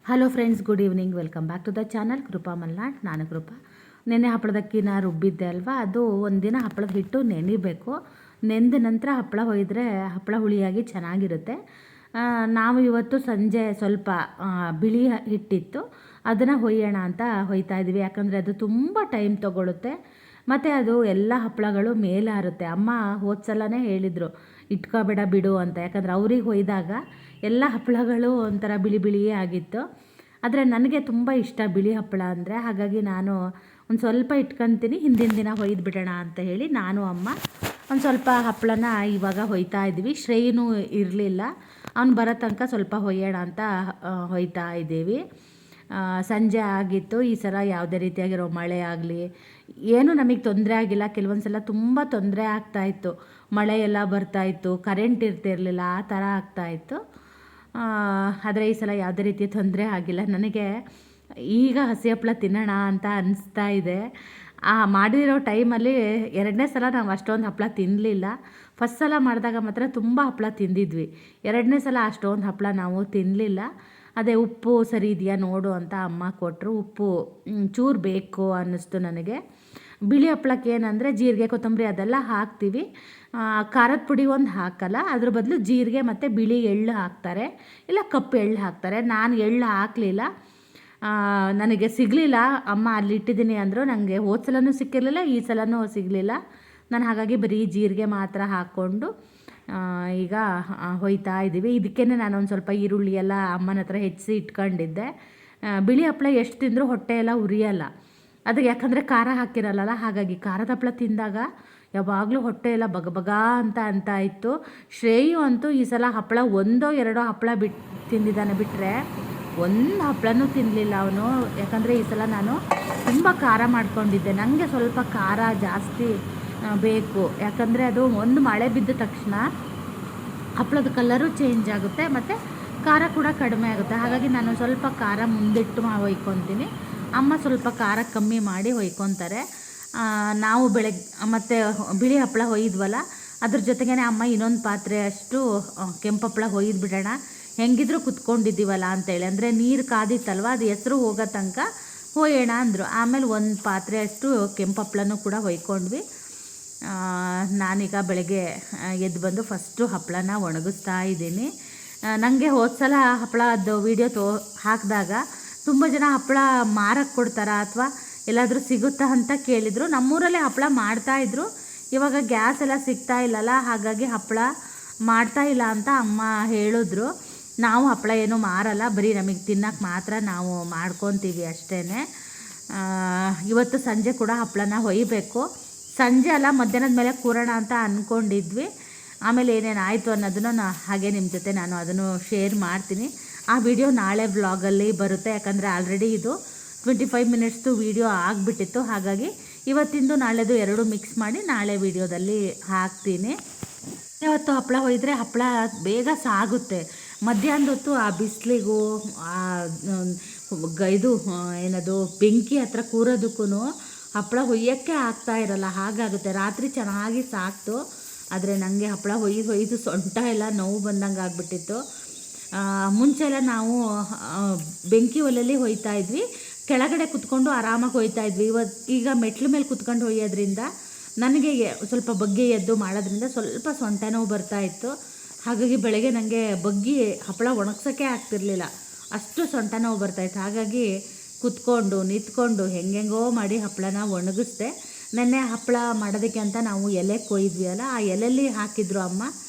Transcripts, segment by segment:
Hello friends, good evening. Welcome back to the channel Krupa Malnad. ನಾನು ಕೃಪಾ. ನೆನ್ನೆ ಹಪ್ಪಳದ ಅಕ್ಕಿನ ರುಬ್ಬಿದ್ದೆ ಅಲ್ವಾ, ಅದು ಒಂದಿನ ಹಪ್ಪಳದ ಹಿಟ್ಟು ನೆನಿಬೇಕು. ನೆಂದ ನಂತರ ಹಪ್ಪಳ ಹೊಯ್ದರೆ ಹಪ್ಪಳ ಹುಳಿಯಾಗಿ ಚೆನ್ನಾಗಿರುತ್ತೆ. ನಾವು ಇವತ್ತು ಸಂಜೆ ಸ್ವಲ್ಪ ಬಿಳಿ ಹಿಟ್ಟಿತ್ತು, ಅದನ್ನು ಹೊಯ್ಯೋಣ ಅಂತ ಹೊಯ್ತಾ ಇದ್ವಿ. ಯಾಕಂದರೆ ಅದು ತುಂಬ ಟೈಮ್ ತೊಗೊಳುತ್ತೆ ಮತ್ತು ಅದು ಎಲ್ಲ ಹಪ್ಪಳಗಳು ಮೇಲಾರುತ್ತೆ. ಅಮ್ಮ ಹೋದ್ಸಲನೇ ಹೇಳಿದರು ಇಟ್ಕೋಬೇಡ ಬಿಡು ಅಂತ, ಯಾಕಂದರೆ ಅವ್ರಿಗೆ ಹೊಯ್ದಾಗ ಎಲ್ಲ ಹಪ್ಪಳಗಳು ಒಂಥರ ಬಿಳಿ ಬಿಳಿಯೇ ಆಗಿತ್ತು. ಆದರೆ ನನಗೆ ತುಂಬ ಇಷ್ಟ ಬಿಳಿ ಹಪ್ಪಳ ಅಂದರೆ, ಹಾಗಾಗಿ ನಾನು ಒಂದು ಸ್ವಲ್ಪ ಇಟ್ಕೊತೀನಿ, ಹಿಂದಿನ ದಿನ ಹೊಯ್ದು ಬಿಡೋಣ ಅಂತ ಹೇಳಿ ನಾನು ಅಮ್ಮ ಒಂದು ಸ್ವಲ್ಪ ಹಪ್ಪಳನ ಇವಾಗ ಹೊಯ್ತಾ ಇದ್ವಿ. ಶ್ರೇಯನೂ ಇರಲಿಲ್ಲ, ಅವ್ನು ಬರೋ ತನಕ ಸ್ವಲ್ಪ ಹೊಯ್ಯೋಣ ಅಂತ ಹೊಯ್ತಾ ಇದ್ದೀವಿ. ಸಂಜೆ ಆಗಿತ್ತು. ಈ ಸಲ ಯಾವುದೇ ರೀತಿಯಾಗಿರೋ ಮಳೆ ಆಗಲಿ ಏನೂ ನಮಗೆ ತೊಂದರೆ ಆಗಿಲ್ಲ. ಕೆಲವೊಂದು ಸಲ ತುಂಬ ತೊಂದರೆ ಆಗ್ತಾಯಿತ್ತು, ಮಳೆ ಎಲ್ಲ ಬರ್ತಾಯಿತ್ತು, ಕರೆಂಟ್ ಇರ್ತಿರಲಿಲ್ಲ, ಆ ಥರ ಆಗ್ತಾಯಿತ್ತು. ಆದರೆ ಈ ಸಲ ಯಾವುದೇ ರೀತಿಯ ತೊಂದರೆ ಆಗಿಲ್ಲ. ನನಗೆ ಈಗ ಹಸಿ ಹಪ್ಪಳ ತಿನ್ನೋಣ ಅಂತ ಅನಿಸ್ತಾ ಇದೆ. ಮಾಡಿರೋ ಟೈಮಲ್ಲಿ ಎರಡನೇ ಸಲ ನಾವು ಅಷ್ಟೊಂದು ಹಪ್ಪಳ ತಿನ್ನಲಿಲ್ಲ. ಫಸ್ಟ್ ಸಲ ಮಾಡಿದಾಗ ಮಾತ್ರ ತುಂಬ ಹಪ್ಪಳ ತಿಂದಿದ್ವಿ. ಎರಡನೇ ಸಲ ಅಷ್ಟೊಂದು ಹಪ್ಪಳ ನಾವು ತಿನ್ನಲಿಲ್ಲ. ಅದೇ ಉಪ್ಪು ಸರಿ ಇದೆಯಾ ನೋಡು ಅಂತ ಅಮ್ಮ ಕೊಟ್ಟರು. ಉಪ್ಪು ಚೂರು ಬೇಕು ಅನ್ನಿಸ್ತು ನನಗೆ. ಬಿಳಿ ಹಪ್ಪಳಕ್ಕೆ ಏನಂದರೆ ಜೀರಿಗೆ ಕೊತ್ತಂಬರಿ ಅದೆಲ್ಲ ಹಾಕ್ತೀವಿ, ಖಾರದ ಪುಡಿ ಒಂದು ಹಾಕಲ್ಲ. ಅದ್ರ ಬದಲು ಜೀರಿಗೆ ಮತ್ತು ಬಿಳಿ ಎಳ್ಳು ಹಾಕ್ತಾರೆ, ಇಲ್ಲ ಕಪ್ಪು ಎಳ್ಳು ಹಾಕ್ತಾರೆ. ನಾನು ಎಳ್ಳು ಹಾಕಲಿಲ್ಲ, ನನಗೆ ಸಿಗಲಿಲ್ಲ. ಅಮ್ಮ ಅಲ್ಲಿ ಇಟ್ಟಿದ್ದೀನಿ ಅಂದರು. ನನಗೆ ಹೋದ ಸಲನೂ ಸಿಕ್ಕಿರಲಿಲ್ಲ, ಈ ಸಲನೂ ಸಿಗಲಿಲ್ಲ. ನಾನು ಹಾಗಾಗಿ ಬರೀ ಜೀರಿಗೆ ಮಾತ್ರ ಹಾಕ್ಕೊಂಡು ಈಗ ಹೊಯ್ತಾ ಇದ್ದೀವಿ. ಇದಕ್ಕೇ ನಾನು ಒಂದು ಸ್ವಲ್ಪ ಈರುಳ್ಳಿ ಎಲ್ಲ ಅಮ್ಮನ ಹತ್ರ ಹೆಚ್ಚಿಸಿ ಇಟ್ಕೊಂಡಿದ್ದೆ. ಬಿಳಿ ಹಪ್ಪಳ ಎಷ್ಟು ತಿಂದರೂ ಹೊಟ್ಟೆ ಎಲ್ಲ ಉರಿಯಲ್ಲ, ಅದಕ್ಕೆ ಯಾಕಂದರೆ ಖಾರ ಹಾಕಿರಲ್ಲ. ಹಾಗಾಗಿ ಖಾರದ ಹಪ್ಪಳ ತಿಂದಾಗ ಯಾವಾಗಲೂ ಹೊಟ್ಟೆ ಎಲ್ಲ ಬಗ ಅಂತ ಇತ್ತು. ಶ್ರೇಯು ಅಂತೂ ಈ ಸಲ ಹಪ್ಪಳ ಒಂದೋ ಎರಡೋ ಹಪ್ಪಳ ತಿಂದಿದ್ದಾನೆ, ಬಿಟ್ಟರೆ ಒಂದು ಹಪ್ಪಳನೂ ತಿನ್ನಲಿಲ್ಲ ಅವನು. ಯಾಕಂದರೆ ಈ ಸಲ ನಾನು ತುಂಬ ಖಾರ ಮಾಡ್ಕೊಂಡಿದ್ದೆ. ನನಗೆ ಸ್ವಲ್ಪ ಖಾರ ಜಾಸ್ತಿ ಬೇಕು, ಯಾಕಂದರೆ ಅದು ಒಂದು ಮಳೆ ಬಿದ್ದ ತಕ್ಷಣ ಹಪ್ಪಳದ ಕಲರು ಚೇಂಜ್ ಆಗುತ್ತೆ ಮತ್ತು ಖಾರ ಕೂಡ ಕಡಿಮೆ ಆಗುತ್ತೆ. ಹಾಗಾಗಿ ನಾನು ಸ್ವಲ್ಪ ಖಾರ ಮುಂದಿಟ್ಟು ಹೊಯ್ಕೊತೀನಿ. ಅಮ್ಮ ಸ್ವಲ್ಪ ಖಾರ ಕಮ್ಮಿ ಮಾಡಿ ಹೊಯ್ಕೊತಾರೆ. ನಾವು ಬೆಳಗ್ಗೆ ಮತ್ತು ಬಿಳಿ ಹಪ್ಪಳ ಹೊಯ್ದ್ವಲ್ಲ, ಅದ್ರ ಜೊತೆಗೇ ಅಮ್ಮ ಇನ್ನೊಂದು ಪಾತ್ರೆ ಅಷ್ಟು ಕೆಂಪು ಹಪ್ಪಳ ಹೊಯ್ದು ಬಿಡೋಣ, ಹೆಂಗಿದ್ರೂ ಕುತ್ಕೊಂಡಿದ್ದೀವಲ್ಲ ಅಂತೇಳಿ. ಅಂದರೆ ನೀರು ಕಾದಿತ್ತಲ್ವ, ಅದು ಹೆಸರು ಹೋಗೋ ತನಕ ಹೊಯ್ಯೋಣ ಅಂದರು. ಆಮೇಲೆ ಒಂದು ಪಾತ್ರೆ ಅಷ್ಟು ಕೆಂಪು ಹಪ್ಪಳನೂ ಕೂಡ ಹೊಯ್ಕೊಂಡ್ವಿ. ನಾನೀಗ ಬೆಳಗ್ಗೆ ಎದ್ದು ಬಂದು ಫಸ್ಟು ಹಪ್ಪಳನ ಒಣಗಿಸ್ತಾ ಇದ್ದೀನಿ. ನನಗೆ ಹೋದ ಸಲ ಹಪ್ಪಳದ್ದು ವೀಡಿಯೋ ಹಾಕಿದಾಗ ತುಂಬ ಜನ ಹಪ್ಪಳ ಮಾರಕ್ಕೆ ಕೊಡ್ತಾರಾ ಅಥವಾ ಎಲ್ಲಾದರೂ ಸಿಗುತ್ತಾ ಅಂತ ಕೇಳಿದರು. ನಮ್ಮೂರಲ್ಲೇ ಹಪ್ಪಳ ಮಾಡ್ತಾಯಿದ್ರು, ಇವಾಗ ಗ್ಯಾಸ್ ಎಲ್ಲ ಸಿಗ್ತಾ ಇಲ್ಲಲ್ಲ, ಹಾಗಾಗಿ ಹಪ್ಪಳ ಮಾಡ್ತಾಯಿಲ್ಲ ಅಂತ ಅಮ್ಮ ಹೇಳಿದ್ರು. ನಾವು ಹಪ್ಪಳ ಏನೂ ಮಾರಲ್ಲ, ಬರೀ ನಮಗೆ ತಿನ್ನೋಕ್ಕೆ ಮಾತ್ರ ನಾವು ಮಾಡ್ಕೊತೀವಿ ಅಷ್ಟೇ. ಇವತ್ತು ಸಂಜೆ ಕೂಡ ಹಪ್ಪಳನ ಹೊಯ್ಬೇಕು. ಸಂಜೆ ಅಲ್ಲ, ಮಧ್ಯಾಹ್ನದ ಮೇಲೆ ಕೂರೋಣ ಅಂತ ಅಂದ್ಕೊಂಡಿದ್ವಿ. ಆಮೇಲೆ ಏನೇನು ಆಯಿತು ಅನ್ನೋದನ್ನು ಹಾಗೆ ನಿಮ್ಮ ಜೊತೆ ನಾನು ಅದನ್ನು ಶೇರ್ ಮಾಡ್ತೀನಿ. ಆ ವಿಡಿಯೋ ನಾಳೆ ವ್ಲಾಗಲ್ಲಿ ಬರುತ್ತೆ, ಯಾಕಂದರೆ ಆಲ್ರೆಡಿ ಇದು 25 ಮಿನಿಟ್ಸ್ದು ವಿಡಿಯೋ ಆಗಿಬಿಟ್ಟಿತ್ತು. ಹಾಗಾಗಿ ಇವತ್ತಿಂದು ನಾಳೆದು ಎರಡು ಮಿಕ್ಸ್ ಮಾಡಿ ನಾಳೆ ವಿಡಿಯೋದಲ್ಲಿ ಹಾಕ್ತೀನಿ. ಇವತ್ತು ಹಪ್ಪಳ ಹೊಯ್ದರೆ ಹಪ್ಪಳ ಬೇಗ ಸಾಗುತ್ತೆ. ಮಧ್ಯಾಹ್ನದ ಹೊತ್ತು ಆ ಬಿಸಿಲಿಗೂ ಇದು ಏನದು ಬೆಂಕಿ ಹತ್ರ ಕೂರೋದಕ್ಕೂ ಹಪ್ಪಳ ಹೊಯ್ಯೋಕ್ಕೆ ಆಗ್ತಾ ಇರಲ್ಲ, ಹಾಗಾಗುತ್ತೆ. ರಾತ್ರಿ ಚೆನ್ನಾಗಿ ಸಾಕ್ತು, ಆದರೆ ನನಗೆ ಹಪ್ಪಳ ಹೊಯ್ದು ಸೊಂಟ ಎಲ್ಲ ನೋವು ಬಂದಂಗೆ ಆಗಿಬಿಟ್ಟಿತ್ತು. ಮುಂಚೆ ಎಲ್ಲ ನಾವು ಬೆಂಕಿ ಒಲೆಯಲ್ಲಿ ಹೊಯ್ತಾ ಇದ್ವಿ, ಕೆಳಗಡೆ ಕುತ್ಕೊಂಡು ಆರಾಮಾಗಿ ಹೊಯ್ತಾ ಇದ್ವಿ. ಈಗ ಮೆಟ್ಲ ಮೇಲೆ ಕುತ್ಕೊಂಡು ಹೊಯ್ಯೋದ್ರಿಂದ ನನಗೆ ಸ್ವಲ್ಪ ಬಗ್ಗಿ ಎದ್ದು ಮಾಡೋದ್ರಿಂದ ಸ್ವಲ್ಪ ಸೊಂಟ ನೋವು ಬರ್ತಾಯಿತ್ತು. ಹಾಗಾಗಿ ಬೆಳಗ್ಗೆ ನನಗೆ ಬಗ್ಗಿ ಹಪ್ಪಳ ಒಣಗ್ಸೋಕ್ಕೆ ಆಗ್ತಿರ್ಲಿಲ್ಲ, ಅಷ್ಟು ಸೊಂಟ ನೋವು ಬರ್ತಾಯಿತ್ತು. ಹಾಗಾಗಿ ಕುತ್ಕೊಂಡು ನಿಂತ್ಕೊಂಡು ಹೆಂಗೆಂಗೋ ಮಾಡಿ ಹಪ್ಪಳನ ಒಣಗಿಸ್ದೆ. ನೆನ್ನೆ ಹಪ್ಪಳ ಮಾಡೋದಕ್ಕೆ ಅಂತ ನಾವು ಎಲೆ ಕೊಯ್ದ್ವಿ ಅಲ್ಲ, ಆ ಎಲೆಯಲ್ಲಿ ಹಾಕಿದ್ರು ಅಮ್ಮ.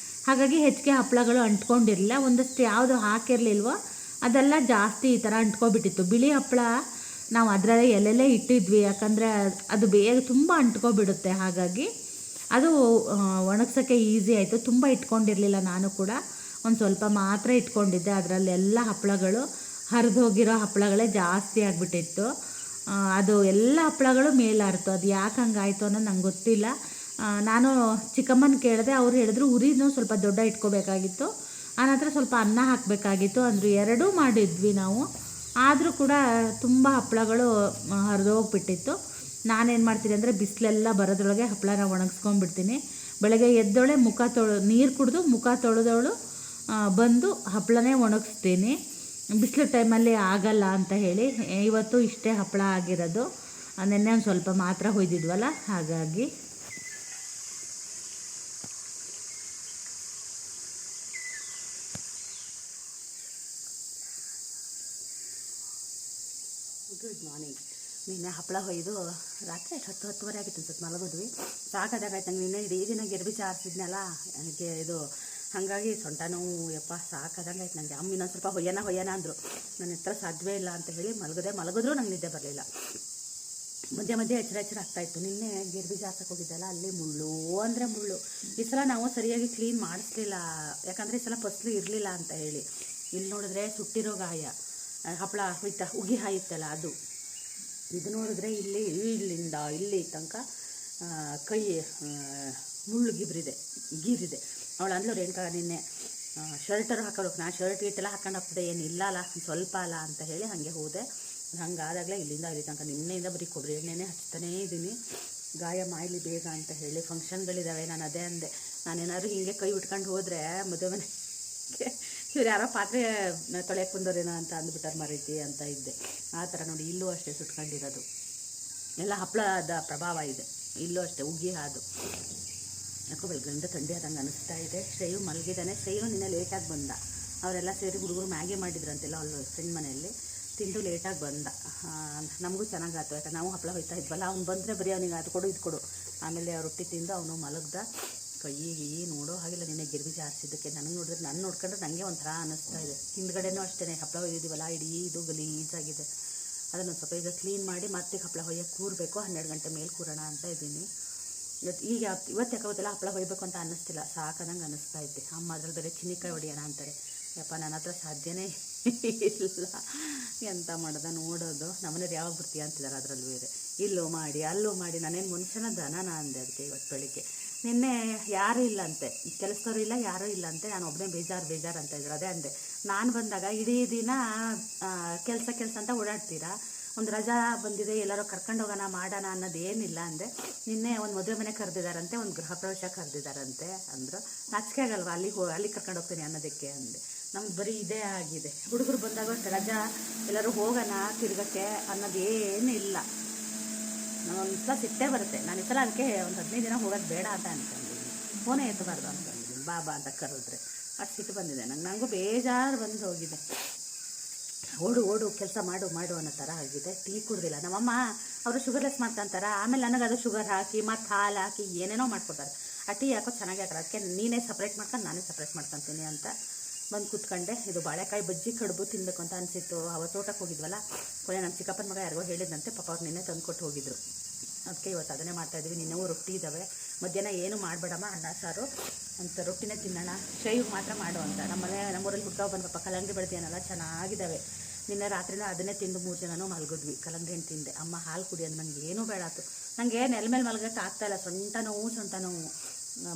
ಹಾಗಾಗಿ ಹೆಚ್ಚಿಗೆ ಹಪ್ಪಳಗಳು ಅಂಟ್ಕೊಂಡಿರಲಿಲ್ಲ. ಒಂದಷ್ಟು ಯಾವುದು ಹಾಕಿರಲಿಲ್ವೋ ಅದೆಲ್ಲ ಜಾಸ್ತಿ ಈ ಥರ ಅಂಟ್ಕೊಬಿಟ್ಟಿತ್ತು. ಬಿಳಿ ಹಪ್ಪಳ ನಾವು ಅದರಲ್ಲೇ ಎಲೆಲ್ಲೇ ಇಟ್ಟಿದ್ವಿ, ಯಾಕಂದರೆ ಅದು ಬೇಗ ತುಂಬ ಅಂಟ್ಕೊಬಿಡುತ್ತೆ. ಹಾಗಾಗಿ ಅದು ಒಣಗ್ಸೋಕ್ಕೆ ಈಸಿ ಆಯಿತು. ತುಂಬ ಇಟ್ಕೊಂಡಿರಲಿಲ್ಲ, ನಾನು ಕೂಡ ಒಂದು ಸ್ವಲ್ಪ ಮಾತ್ರ ಇಟ್ಕೊಂಡಿದ್ದೆ. ಅದರಲ್ಲೆಲ್ಲ ಹಪ್ಪಳಗಳು ಹರಿದೋಗಿರೋ ಹಪ್ಪಳಗಳೇ ಜಾಸ್ತಿ ಆಗಿಬಿಟ್ಟಿತ್ತು. ಅದು ಎಲ್ಲ ಹಪ್ಪಳಗಳು ಮೇಲಾರ್ತು. ಅದು ಯಾಕೆ ಹಂಗಾಯಿತು ಅನ್ನೋದು ನಂಗೆ ಗೊತ್ತಿಲ್ಲ. ನಾನು ಚಿಕ್ಕಮ್ಮನ ಕೇಳಿದೆ, ಅವ್ರು ಹೇಳಿದ್ರು ಉರಿನೂ ಸ್ವಲ್ಪ ದೊಡ್ಡ ಇಟ್ಕೋಬೇಕಾಗಿತ್ತು, ಆನಂತರ ಸ್ವಲ್ಪ ಅನ್ನ ಹಾಕಬೇಕಾಗಿತ್ತು ಅಂದರು. ಎರಡೂ ಮಾಡಿದ್ವಿ ನಾವು, ಆದರೂ ಕೂಡ ತುಂಬ ಹಪ್ಪಳಗಳು ಹರಿದೋಗ್ಬಿಟ್ಟಿತ್ತು. ನಾನೇನು ಮಾಡ್ತೀನಿ ಅಂದರೆ ಬಿಸಿಲೆಲ್ಲ ಬರೋದ್ರೊಳಗೆ ಹಪ್ಪಳನ ಒಣಗಿಸ್ಕೊಂಡ್ಬಿಡ್ತೀನಿ. ಬೆಳಗ್ಗೆ ಎದ್ದೋಳೆ ನೀರು ಕುಡಿದು ಮುಖ ತೊಳೆದವಳು ಬಂದು ಹಪ್ಪಳನೇ ಒಣಗಿಸ್ತೀನಿ. ಬಿಸಿಲು ಟೈಮಲ್ಲಿ ಆಗಲ್ಲ ಅಂತ ಹೇಳಿ ಇವತ್ತು ಇಷ್ಟೇ ಹಪ್ಪಳ ಆಗಿರೋದು. ನೆನ್ನೆ ಒಂದು ಸ್ವಲ್ಪ ಮಾತ್ರ ಹೊಯ್ದಿದ್ವಲ್ಲ, ಹಾಗಾಗಿ. Good morning. ನಿನ್ನೆ ಹಪ್ಪಳ ಹೊಯ್ದು ರಾತ್ರಿ 10-10:30 ಆಗಿತ್ತು ಅನ್ಸುತ್ತೆ, ಮಲಗಿದ್ವಿ. ಸಾಕಾದಾಗಾಯ್ತು ನಂಗೆ. ನಿನ್ನೆ ಇಡೀ ದಿನ ಗೆರ್ಬಿಸಿ ಆರಿಸಿದ್ನಲ್ಲ, ನನಗೆ ಇದು ಹಾಗಾಗಿ ಸೊಂಟ ನೋವು ಯಪ್ಪ ಸಾಕಾದಂಗಾಯ್ತು ನನಗೆ. ಅಮ್ಮ ಇನ್ನೊಂದು ಸ್ವಲ್ಪ ಹೊಯ್ಯೋಣ ಅಂದರು. ನನ್ನ ಹತ್ರ ಸಾಧ್ಯವೇ ಇಲ್ಲ ಅಂತ ಹೇಳಿ ಮಲಗಿದ್ರೂ ನಂಗೆ ನಿದ್ದೆ ಬರಲಿಲ್ಲ. ಮಧ್ಯೆ ಎಚ್ಚರ ಆಗ್ತಾಯಿತ್ತು. ನಿನ್ನೆ ಗೆರ್ಬಿಸಿ ಆರ್ಸಕ್ಕೆ ಹೋಗಿದ್ದಲ್ಲ, ಅಲ್ಲಿ ಮುಳ್ಳು ಅಂದರೆ ಮುಳ್ಳು. ಈ ಸಲ ನಾವು ಸರಿಯಾಗಿ ಕ್ಲೀನ್ ಮಾಡಿಸ್ಲಿಲ್ಲ, ಯಾಕಂದರೆ ಈ ಸಲ ಫಸ್ಲು ಇರಲಿಲ್ಲ ಅಂತ ಹೇಳಿ. ಇಲ್ಲಿ ನೋಡಿದ್ರೆ ಸುಟ್ಟಿರೋ ಗಾಯ, ಹಪ್ಪಳ ಉಗಿ ಹಾಯುತ್ತಲ್ಲ ಅದು. ಇದು ನೋಡಿದ್ರೆ ಇಲ್ಲಿಂದ ಇಲ್ಲಿ ತನಕ ಕೈ ಮುಳ್ಳು ಗೀರಿದೆ. ಅವಳು ಅಂದ್ಲು ರೇಣುಕಾ ನಿನ್ನೆ ಶರ್ಟರು ಹಾಕೋಬೇಕು. ನಾನು ಶರ್ಟ್ ಗಿಟ್ಟೆಲ್ಲ ಹಾಕೊಂಡು ಹೋಗ್ತಿದ್ದೆ, ಏನು ಇಲ್ಲ ಅಲ್ಲ ಸ್ವಲ್ಪ ಅಲ್ಲ ಅಂತ ಹೇಳಿ ಹಾಗೆ ಹೋದೆ. ಹಂಗಾದಾಗಲೇ ಇಲ್ಲಿಂದ ಇಲ್ಲಿ ತನಕ ನಿನ್ನೆಯಿಂದ ಬರೀ ಕೊಬ್ಬರಿ ಎಣ್ಣೆನೇ ಹಚ್ತಾನೇ ಇದ್ದೀನಿ, ಗಾಯ ಮಾಡಲಿ ಬೇಗ ಅಂತ ಹೇಳಿ. ಫಂಕ್ಷನ್ಗಳಿದ್ದಾವೆ, ನಾನು ಅದೇ ಅಂದೆ, ನಾನೇನಾದ್ರು ಹೀಗೆ ಕೈ ಉಟ್ಕೊಂಡು ಹೋದರೆ ಮದುವೆ ಮನೆಗೆ ಇವ್ರು ಯಾರೋ ಪಾತ್ರೆ ತೊಳೆಯಕ್ಕೆ ಬಂದೋರೇನೋ ಅಂತ ಅಂದ್ಬಿಟ್ಟಾರೆ ಮರೀತಿ ಅಂತ ಇದ್ದೆ. ಆ ಥರ ನೋಡಿ, ಇಲ್ಲೂ ಅಷ್ಟೇ ಸುಟ್ಕೊಂಡಿರೋದು ಎಲ್ಲ ಹಪ್ಪಳದ ಪ್ರಭಾವ ಇದೆ. ಇಲ್ಲೂ ಅಷ್ಟೇ ಉಗಿ ಹಾದು. ಯಾಕೋ ಬೆಳಗ್ಗೆಯಿಂದ ಥಂಡಿ ಆದಂಗೆ ಅನಿಸ್ತಾ ಇದೆ. ಶ್ರೇಯು ಮಲಗಿದ್ದಾನೆ. ಶ್ರೇಯು ನಿನ್ನೆ ಲೇಟಾಗಿ ಬಂದ. ಅವರೆಲ್ಲ ಸೇರಿ ಹುಡುಗರು ಮ್ಯಾಗಿ ಮಾಡಿದ್ರಂತೆಲ್ಲ ಅಲ್ಲಿ ಫ್ರೆಂಡ್ ಮನೆಯಲ್ಲಿ ತಿಂದು ಲೇಟಾಗಿ ಬಂದ. ನಮಗೂ ಚೆನ್ನಾಗಾಯ್ತು, ಯಾಕಂದ್ರೆ ನಾವು ಹಪ್ಪಳ ಹೋಯ್ತಾ ಇದ್ವಲ್ಲ. ಅವ್ನು ಬಂದರೆ ಬರೀ ಅವನಿಗೆ ಅದು ಕೊಡು ಇದು ಕೊಡು. ಆಮೇಲೆ ರೊಟ್ಟಿ ತಿಂದು ಅವನು ಮಲಗ್ದ. ಕೈಗೆ ನೋಡೋ ಹಾಗಿಲ್ಲ ನಿನ್ನೆ ಗಿರ್ಬಿಸಿ ಆರಿಸಿದ್ದಕ್ಕೆ. ನನಗೆ ನೋಡಿದ್ರೆ ನಾನು ನೋಡ್ಕೊಂಡ್ರೆ ನನಗೆ ಒಂಥರ ಅನ್ನಿಸ್ತಾ ಇದೆ. ಹಿಂದ್ಗಡೆನೂ ಅಷ್ಟೇ ಹಪ್ಪಳ ಹೊಯ್ದಿದ್ದೀವಲ್ಲ, ಇಡೀ ಇದು ಗಲೀಜಾಗಿದೆ. ಅದನ್ನು ಸ್ವಲ್ಪ ಈಗ ಕ್ಲೀನ್ ಮಾಡಿ ಮತ್ತೆ ಹಪ್ಪಳ ಹೊಯ್ಯಕ್ಕೆ ಕೂರಬೇಕು. 12 ಗಂಟೆ ಮೇಲೆ ಕೂರೋಣ ಅಂತ ಇದ್ದೀನಿ. ಇವತ್ತು ಯಾಕಾಗುತ್ತಲ್ಲ ಹಪ್ಪಳ ಹೊಯ್ಬೇಕು ಅಂತ ಅನ್ನಿಸ್ತಿಲ್ಲ, ಸಾಕದಂಗೆ ಅನ್ನಿಸ್ತಾ ಇದ್ದೆ. ಅಮ್ಮ ಅದ್ರಲ್ಲಿ ಬೇರೆ ಚಿನ್ನಿಕಾಯಿ ಹೊಡಿಯೋಣ ಅಂತಾರೆ. ಯಪ್ಪ ನನ್ನ ಹತ್ರ ಸಾಧ್ಯನೇ ಇಲ್ಲ. ಎಂತ ಮಾಡೋದ ನೋಡೋದು. ನಮ್ಮನೇಲಿ ಯಾವಾಗ ಬರ್ತೀಯ ಅಂತಿದ್ದಾರೆ. ಅದರಲ್ಲಿ ಬೇರೆ ಇಲ್ಲೂ ಮಾಡಿ ಅಲ್ಲೂ ಮಾಡಿ. ನಾನೇನು ಮನುಷ್ಯನ ದನನ ಅಂದೆ ಅದಕ್ಕೆ. ಇವತ್ತು ಬೆಳಿಗ್ಗೆ ನಿನ್ನೆ ಯಾರೂ ಇಲ್ಲ ಅಂತೆ, ಕೆಲಸದವರು ಇಲ್ಲ, ಯಾರೂ ಇಲ್ಲ ಅಂತೆ. ನಾನು ಒಬ್ಬನೇ ಬೇಜಾರು ಅಂತ ಇದ್ರು. ಅದೇ ಅಂದೆ, ನಾನು ಬಂದಾಗ ಇಡೀ ದಿನ ಕೆಲಸ ಅಂತ ಓಡಾಡ್ತೀರಾ, ಒಂದು ರಜಾ ಬಂದಿದೆ ಎಲ್ಲರೂ ಕರ್ಕೊಂಡು ಹೋಗೋಣ ಮಾಡೋಣ ಅನ್ನೋದು ಏನಿಲ್ಲ ಅಂದೆ. ನಿನ್ನೆ ಒಂದು ಮದುವೆ ಮನೆ ಕರೆದಿದ್ದಾರಂತೆ, ಒಂದು ಗೃಹ ಪ್ರವೇಶ ಕರೆದಿದ್ದಾರಂತೆ ಅಂದರು. ನಾಚಿಕೆ ಆಗಲ್ವಾ ಅಲ್ಲಿ ಕರ್ಕೊಂಡು ಹೋಗ್ತೀನಿ ಅನ್ನೋದಕ್ಕೆ ಅಂದೆ. ನಮ್ಗೆ ಬರೀ ಇದೇ ಆಗಿದೆ. ಹುಡುಗರು ಬಂದಾಗ ರಜಾ ಎಲ್ಲರೂ ಹೋಗೋಣ ತಿರ್ಗಕ್ಕೆ ಅನ್ನೋದು ಏನಿಲ್ಲ. ನಾನೊಂದು ಸಲ ಸಿಟ್ಟೇ ಬರುತ್ತೆ. ನಾನು ಈ ಸಲ ಅದಕ್ಕೆ ಒಂದು 15 ದಿನ ಹೋಗೋದು ಬೇಡ ಅಂತ ಅನ್ಕೊಂಡಿದ್ದೀನಿ. ಫೋನೇ ಎತ್ತಬಾರ್ದು ಅಂದ್ಕೊಂಡಿದ್ದೀನಿ. ಬಾಬಾ ಅಂತ ಕರೆದ್ರೆ ಅಷ್ಟು ಸಿಟ್ಟು ಬಂದಿದೆ ನನಗೂ ಬೇಜಾರು ಬಂದು ಹೋಗಿದೆ. ಓಡು ಕೆಲಸ ಮಾಡು ಅನ್ನೋ ಥರ ಆಗಿದೆ. ಟೀ ಕುಡ್ದಿಲ್ಲ. ನಮ್ಮಮ್ಮ ಅವರು ಶುಗರ್ಲೆಸ್ ಮಾಡ್ಕೊಂತಾರೆ. ಆಮೇಲೆ ನನಗೆ ಅದು ಶುಗರ್ ಹಾಕಿ ಮತ್ತು ಹಾಲು ಹಾಕಿ ಏನೇನೋ ಮಾಡ್ಕೊಡ್ತಾರೆ. ಆ ಟೀ ಯಾಕೋ ಚೆನ್ನಾಗಿ ಹಾಕೋದು. ಅದಕ್ಕೆ ನೀನೇ ಸಪ್ರೇಟ್ ಮಾಡ್ಕೊಂಡು ನಾನೇ ಸಪ್ರೇಟ್ ಮಾಡ್ಕೊತೀನಿ ಅಂತ ಬಂದು ಕೂತ್ಕೊಂಡೆ. ಇದು ಬಾಳೆಕಾಯಿ ಬಜ್ಜಿ ಕಡುಬು ತಿನ್ನಬೇಕು ಅಂತ ಅನಿಸಿತ್ತು. ಅವತ್ತು ತೋಟಕ್ಕೆ ಹೋಗಿದ್ವಲ್ಲ, ಕೊನೆ ನಮ್ಮ ಚಿಕ್ಕಪ್ಪನ ಮಗ ಯಾರಿಗೋ ಹೇಳಿದಂತೆ, ಪಾಪ ಅವ್ರು ನಿನ್ನೆ ತಂದು ಕೊಟ್ಟು ಹೋಗಿದ್ರು. ಅದಕ್ಕೆ ಇವತ್ತು ಅದನ್ನೇ ಮಾಡ್ತಾಯಿದ್ವಿ. ನಿನ್ನೆವೂ ರೊಟ್ಟಿ ಇದ್ದಾವೆ. ಮಧ್ಯಾಹ್ನ ಏನು ಮಾಡಬೇಡಮ್ಮ, ಅನ್ನ ಸಾರು ಅಂತ ರೊಟ್ಟಿನೇ ತಿನ್ನೋಣ, ಶೈವಿಗೆ ಮಾತ್ರ ಮಾಡು ಅಂತ. ನಮ್ಮೂರಲ್ಲಿ ಹುಡ್ಕ ಬಂದು ಪಾಪ ಕಲ್ಲಂಗಡಿ ಬೆಳೆದಿಯಾನಲ್ಲ, ಚೆನ್ನಾಗಿದ್ದಾವೆ. ನಿನ್ನೆ ರಾತ್ರಿನ ಅದನ್ನೇ ತಿಂದು 3 ಜನನೂ ಮಲಗಿದ್ವಿ. ಕಲ್ಲಂಗಡಿ ಹಣ್ಣು ತಿಂದೆ. ಅಮ್ಮ ಹಾಲು ಕುಡಿ ಅಂದು ನನಗೆ ಏನೂ ಬೇಡ ಆಯ್ತು. ನನಗೆ ನೆಲ ಮೇಲೆ ಮಲಗೋಕ್ಕೆ ಆಗ್ತಾಯಿಲ್ಲ. ಸೊಂಟ ನೋವು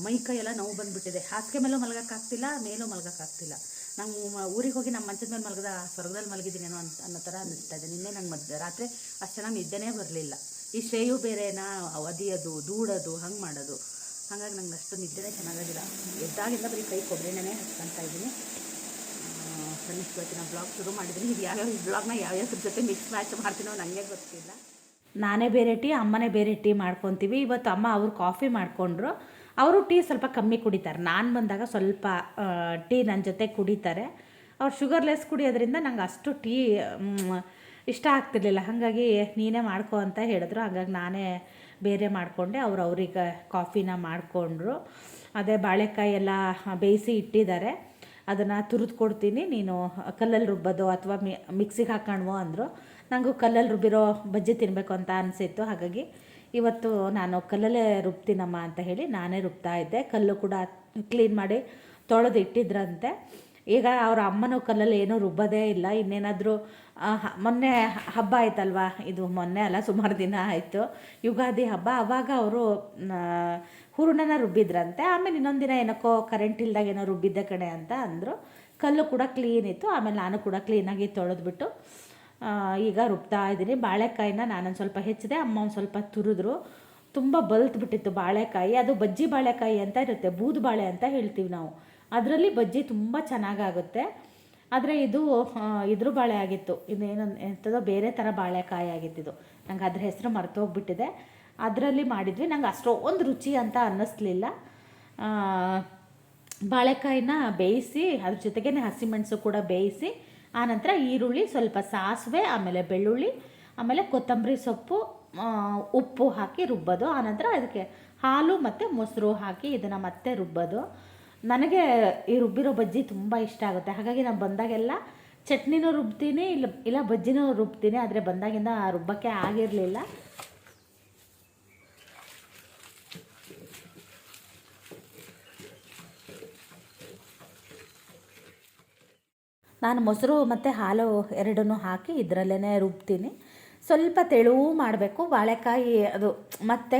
ಮೈ ಕೈ ಎಲ್ಲ ನೋವು ಬಂದುಬಿಟ್ಟಿದೆ. ಹಾಸಿಗೆ ಮೇಲೂ ಮಲಗೋಕ್ಕಾಗ್ತಿಲ್ಲ, ಮೇಲೂ ಮಲಗೋಕ್ಕಾಗ್ತಿಲ್ಲ. ನಂಗೆ ಊರಿಗೆ ಹೋಗಿ ನಮ್ಮ ಮಂಚದ ಮೇಲೆ ಮಲಗದ ಸ್ವರ್ಗದಲ್ಲಿ ಮಲಗಿದ್ದೀನೇನೋ ಅನ್ನೋ ಥರ ಅನ್ನಿಸ್ತಾ ಇದೆ. ನಿನ್ನೆ ನಂಗೆ ರಾತ್ರಿ ಅಷ್ಟು ಚೆನ್ನಾಗಿ ನಿದ್ದೆನೇ ಬರಲಿಲ್ಲ. ಈ ಶ್ರೇಯು ಬೇರೆನಾ ಒದಿಯೋದು ದೂಡೋದು ಹಂಗೆ ಮಾಡೋದು, ಹಾಗಾಗಿ ನಂಗೆ ಅಷ್ಟು ನಿದ್ದೆನೇ ಚೆನ್ನಾಗಿಲ್ಲ. ಎದ್ದಾಗಿಂದ ಬರೀ ಕೈ ಕೊಬ್ಬರಿನೇ ಹಚ್ಕೊತಾ ಇದ್ದೀನಿ. ಇವತ್ತಿನ ಬ್ಲಾಗ್ ಶುರು ಮಾಡಿದ್ದೀನಿ. ಇದು ಯಾವ್ಯಾವ ಬ್ಲಾಗ್ನ ಯಾವ್ಯಾವ್ದ್ರ ಜೊತೆ ಮಿಕ್ಸ್ ಮ್ಯಾಚ್ ಮಾಡ್ತೀನೋ ನನಗೆ ಗೊತ್ತಿಲ್ಲ. ನಾನೇ ಬೇರೆ ಟೀ, ಅಮ್ಮನೇ ಬೇರೆ ಟೀ ಮಾಡ್ಕೊತೀವಿ. ಇವತ್ತು ಅಮ್ಮ ಅವರು ಕಾಫಿ ಮಾಡಿಕೊಂಡ್ರು. ಅವರು ಟೀ ಸ್ವಲ್ಪ ಕಮ್ಮಿ ಕುಡಿತಾರೆ. ನಾನು ಬಂದಾಗ ಸ್ವಲ್ಪ ಟೀ ನನ್ನ ಜೊತೆ ಕುಡಿತಾರೆ. ಅವ್ರು ಶುಗರ್ಲೆಸ್ ಕುಡಿಯೋದ್ರಿಂದ ನಂಗೆ ಅಷ್ಟು ಟೀ ಇಷ್ಟ ಆಗ್ತಿರ್ಲಿಲ್ಲ. ಹಾಗಾಗಿ ನೀನೇ ಮಾಡ್ಕೊ ಅಂತ ಹೇಳಿದ್ರು. ಹಾಗಾಗಿ ನಾನೇ ಬೇರೆ ಮಾಡಿಕೊಂಡೆ. ಅವ್ರಿಗೆ ಕಾಫಿನ ಮಾಡಿಕೊಂಡ್ರು. ಅದೇ ಬಾಳೆಕಾಯಿ ಎಲ್ಲ ಬೇಯಿಸಿ ಇಟ್ಟಿದ್ದಾರೆ, ಅದನ್ನು ತುರಿದು ಕೊಡ್ತೀನಿ, ನೀನು ಕಲ್ಲಲ್ಲಿ ರುಬ್ಬೋದು ಅಥವಾ ಮಿಕ್ಸಿಗೆ ಹಾಕೊಂಡ್ವೋ ಅಂದರು. ನನಗೂ ಕಲ್ಲಲ್ಲಿ ರುಬ್ಬಿರೋ ಬಜ್ಜಿ ತಿನ್ನಬೇಕು ಅಂತ ಅನಿಸಿತ್ತು. ಹಾಗಾಗಿ ಇವತ್ತು ನಾನು ಕಲ್ಲಲ್ಲೇ ರುಬ್ತೀನಮ್ಮ ಅಂತ ಹೇಳಿ ನಾನೇ ರುಬ್ತಾ ಇದ್ದೆ. ಕಲ್ಲು ಕೂಡ ಕ್ಲೀನ್ ಮಾಡಿ ತೊಳೆದು ಇಟ್ಟಿದ್ರಂತೆ. ಈಗ ಅವರ ಅಮ್ಮನೂ ಕಲ್ಲಲ್ಲಿ ಏನೂ ರುಬ್ಬೋದೇ ಇಲ್ಲ. ಇನ್ನೇನಾದರೂ ಮೊನ್ನೆ ಹಬ್ಬ ಆಯ್ತಲ್ವ, ಇದು ಮೊನ್ನೆ ಅಲ್ಲ ಸುಮಾರು ದಿನ ಆಯಿತು, ಯುಗಾದಿ ಹಬ್ಬ. ಆವಾಗ ಅವರು ಹೂರಣನ ರುಬ್ಬಿದ್ರಂತೆ. ಆಮೇಲೆ ಇನ್ನೊಂದು ದಿನ ಏನಕ್ಕೋ ಕರೆಂಟ್ ಇಲ್ದಾಗ ಏನೋ ರುಬ್ಬಿದ್ದೆ ಕಣೆ ಅಂತ ಅಂದರು. ಕಲ್ಲು ಕೂಡ ಕ್ಲೀನ್ ಇತ್ತು. ಆಮೇಲೆ ನಾನು ಕೂಡ ಕ್ಲೀನಾಗಿ ತೊಳೆದ್ಬಿಟ್ಟು ಈಗ ರುಬ್ತಾ ಇದ್ದೀನಿ. ಬಾಳೆಕಾಯಿನ ನಾನೊಂದು ಸ್ವಲ್ಪ ಹೆಚ್ಚಿದೆ, ಅಮ್ಮ ಒಂದು ಸ್ವಲ್ಪ ತುರಿದ್ರು. ತುಂಬ ಬಲ್ತ್ಬಿಟ್ಟಿತ್ತು ಬಾಳೆಕಾಯಿ. ಅದು ಬಜ್ಜಿ ಬಾಳೆಕಾಯಿ ಅಂತ ಇರುತ್ತೆ, ಬೂದು ಬಾಳೆ ಅಂತ ಹೇಳ್ತೀವಿ ನಾವು. ಅದರಲ್ಲಿ ಬಜ್ಜಿ ತುಂಬ ಚೆನ್ನಾಗಾಗುತ್ತೆ. ಆದರೆ ಇದು ಇದ್ರ ಬಾಳೆ ಆಗಿತ್ತು, ಇನ್ನೇನು ಎಂಥದೋ ಬೇರೆ ಥರ ಬಾಳೆಕಾಯಿ ಆಗಿತ್ತಿದು. ನಂಗೆ ಅದ್ರ ಹೆಸರು ಮರ್ತೋಗ್ಬಿಟ್ಟಿದೆ. ಅದರಲ್ಲಿ ಮಾಡಿದ್ವಿ. ನಂಗೆ ಅಷ್ಟೊಂದು ರುಚಿ ಅಂತ ಅನ್ನಿಸ್ಲಿಲ್ಲ. ಬಾಳೆಕಾಯಿನ ಬೇಯಿಸಿ ಅದ್ರ ಜೊತೆಗೇ ಹಸಿಮೆಣಸು ಕೂಡ ಬೇಯಿಸಿ, ಆನಂತರ ಈರುಳ್ಳಿ, ಸ್ವಲ್ಪ ಸಾಸಿವೆ, ಆಮೇಲೆ ಬೆಳ್ಳುಳ್ಳಿ, ಆಮೇಲೆ ಕೊತ್ತಂಬರಿ ಸೊಪ್ಪು, ಉಪ್ಪು ಹಾಕಿ ರುಬ್ಬೋದು. ಆನಂತರ ಅದಕ್ಕೆ ಹಾಲು ಮತ್ತು ಮೊಸರು ಹಾಕಿ ಇದನ್ನು ಮತ್ತೆ ರುಬ್ಬೋದು. ನನಗೆ ಈ ರುಬ್ಬಿರೋ ಬಜ್ಜಿ ತುಂಬ ಇಷ್ಟ ಆಗುತ್ತೆ. ಹಾಗಾಗಿ ನಾನು ಬಂದಾಗೆಲ್ಲ ಚಟ್ನಿನೂ ರುಬ್ತೀನಿ, ಇಲ್ಲ ಬಜ್ಜಿನೂ ರುಬ್ತೀನಿ. ಆದರೆ ಬಂದಾಗಿಂದ ರುಬ್ಬಕ್ಕೆ ಆಗಿರಲಿಲ್ಲ. ನಾನು ಮೊಸರು ಮತ್ತು ಹಾಲು ಎರಡನ್ನೂ ಹಾಕಿ ಇದರಲ್ಲೇ ರುಬ್ತೀನಿ. ಸ್ವಲ್ಪ ತೆಳುವು ಮಾಡಬೇಕು, ಬಾಳೆಕಾಯಿ ಅದು ಮತ್ತೆ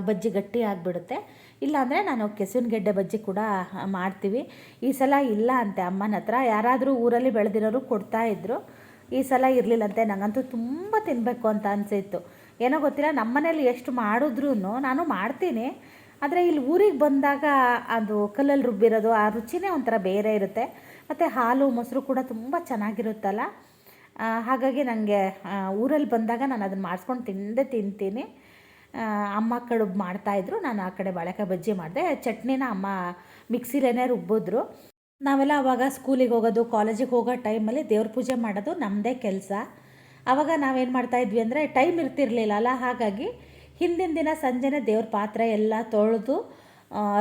ಬಜ್ಜಿ ಗಟ್ಟಿ ಆಗಿಬಿಡುತ್ತೆ. ಇಲ್ಲಾಂದರೆ ನಾನು ಕೆಸುವಿನ ಗೆಡ್ಡೆ ಬಜ್ಜಿ ಕೂಡ ಮಾಡ್ತೀವಿ. ಈ ಸಲ ಇಲ್ಲ ಅಂತೆ ಅಮ್ಮನ ಹತ್ರ. ಯಾರಾದರೂ ಊರಲ್ಲಿ ಬೆಳೆದಿರೋರು ಕೊಡ್ತಾಯಿದ್ರು. ಈ ಸಲ ಇರಲಿಲ್ಲಂತೆ. ನನಗಂತೂ ತುಂಬ ತಿನ್ನಬೇಕು ಅಂತ ಅನಿಸಿತ್ತು. ಏನೋ ಗೊತ್ತಿಲ್ಲ, ನಮ್ಮ ಮನೇಲಿ ಎಷ್ಟು ಮಾಡಿದ್ರೂ ನಾನು ಮಾಡ್ತೀನಿ. ಆದರೆ ಇಲ್ಲಿ ಊರಿಗೆ ಬಂದಾಗ ಅದು ಕಲ್ಲಲ್ಲಿ ರುಬ್ಬಿರೋದು ಆ ರುಚಿನೇ ಒಂಥರ ಬೇರೆ ಇರುತ್ತೆ. ಮತ್ತು ಹಾಲು ಮೊಸರು ಕೂಡ ತುಂಬ ಚೆನ್ನಾಗಿರುತ್ತಲ್ಲ. ಹಾಗಾಗಿ ನನಗೆ ಊರಲ್ಲಿ ಬಂದಾಗ ನಾನು ಅದನ್ನು ಮಾಡಿಸ್ಕೊಂಡು ತಿಂತೀನಿ. ಅಮ್ಮ ಕಡುಬು ಮಾಡ್ತಾಯಿದ್ರು, ನಾನು ಆ ಕಡೆ ಬಾಳೆಕಾಯಿ ಬಜ್ಜಿ ಮಾಡಿದೆ. ಚಟ್ನಿನ ಅಮ್ಮ ಮಿಕ್ಸಿಲೇ ರುಬ್ಬಿದ್ರು. ನಾವೆಲ್ಲ ಆವಾಗ ಸ್ಕೂಲಿಗೆ ಹೋಗೋದು, ಕಾಲೇಜಿಗೆ ಹೋಗೋ ಟೈಮಲ್ಲಿ ದೇವ್ರ ಪೂಜೆ ಮಾಡೋದು ನಮ್ಮದೇ ಕೆಲಸ. ಆವಾಗ ನಾವೇನು ಮಾಡ್ತಾಯಿದ್ವಿ ಅಂದರೆ ಟೈಮ್ ಇರ್ತಿರ್ಲಿಲ್ಲ ಅಲ್ಲ. ಹಾಗಾಗಿ ಹಿಂದಿನ ದಿನ ಸಂಜೆನೇ ದೇವ್ರ ಪಾತ್ರೆ ಎಲ್ಲ ತೊಳೆದು